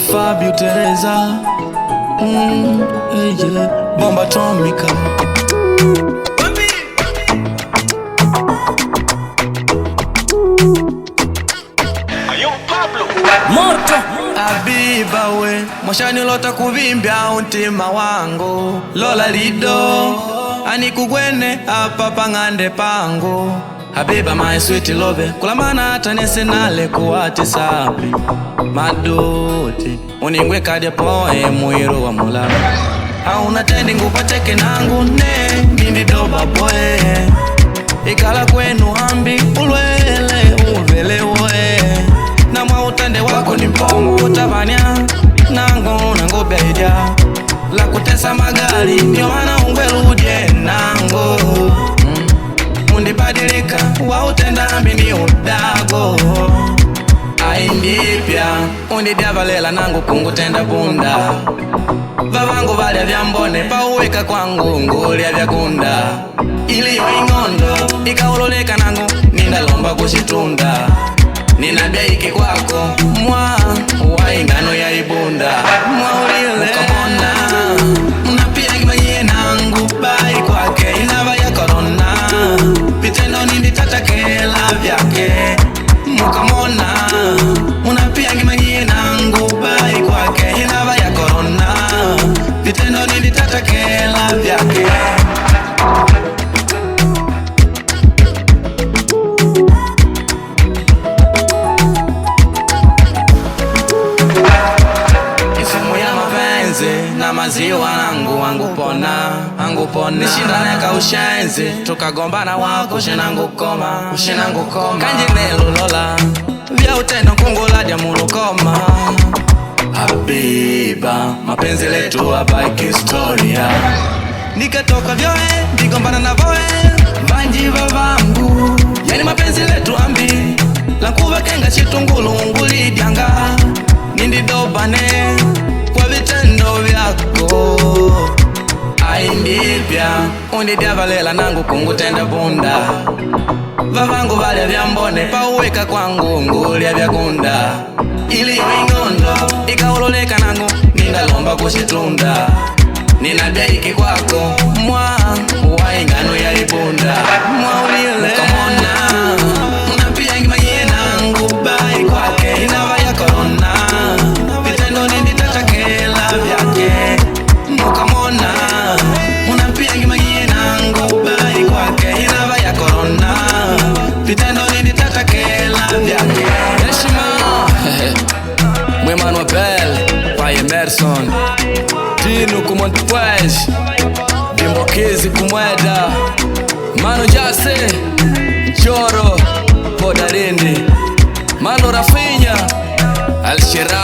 Fabio Teresa, yeah. Bomba atomica. Moto Abiba we moshani lota kuvimbya untima wangu lola lido anikugwene apa pang'ande pangu. Habiba my sweet love kulamana tanese nale kuwati sapi maduti uningwe kadya poe muiru wa mula hauna tendi ngupateke nangu ne nindi doba boe ikala kwenu hambi ulwele uvelewe na mwa utande wako ni mpongo utabanya nango nango beja la kutesa magari ndio maana ungwerudie nango undibadilika wa utenda ambi ni udago aindipya undidavalela nangu kungutenda bunda vavangu valya vyambone pauweka kwangu ngulya vyakunda iliyo ing'ondo ikauloleka nangu nindalomba kushitunda ninabeiki kwako mwa wa ingano ya ibunda mwa ulile ukamona unapiagi manyie nangu bai kwake inava ya korona vitendo ninditatakela vyake mukamona unapiagi manyie nangu bai kwake inava ya korona vitendo ninditatakela vyake. Na maziwa angu pona nishindane ka ushenzi tukagombana wako ushinangu koma kanjinelu lola vya utendo kunguladya mulukoma. Habiba mapenzi letu hapa kihistoria nikatoka vyoe nigombana na voe vanjiva vangu yani mapenzi letu ambi lankuva kenga chitungulu ungulidyanga nindidobane kwa vitendo vyako aindipya undidavalela nangu kungutenda bunda vavangu valya vyambone pauweka kwangu ngulya vyakunda iliyo ing'ondo ikauloleka nangu nindalomba kushitunda ninabeiki kwako mwa wa ingano ya ibunda mwa ulile ukamona unapiyangi manyie nangu bai kwake inava ya korona vitendo ninditatakela vyake mukamona unapiyangi manyie nangu bai kwake inava ya korona vitendo ninditatakela vyake. Heshima Mwemano Bell Pai Emerson Dino Kumontuez Bimbokizi Kumweda Mano Jase Choro Podarindi Mano Rafinha Al-Shira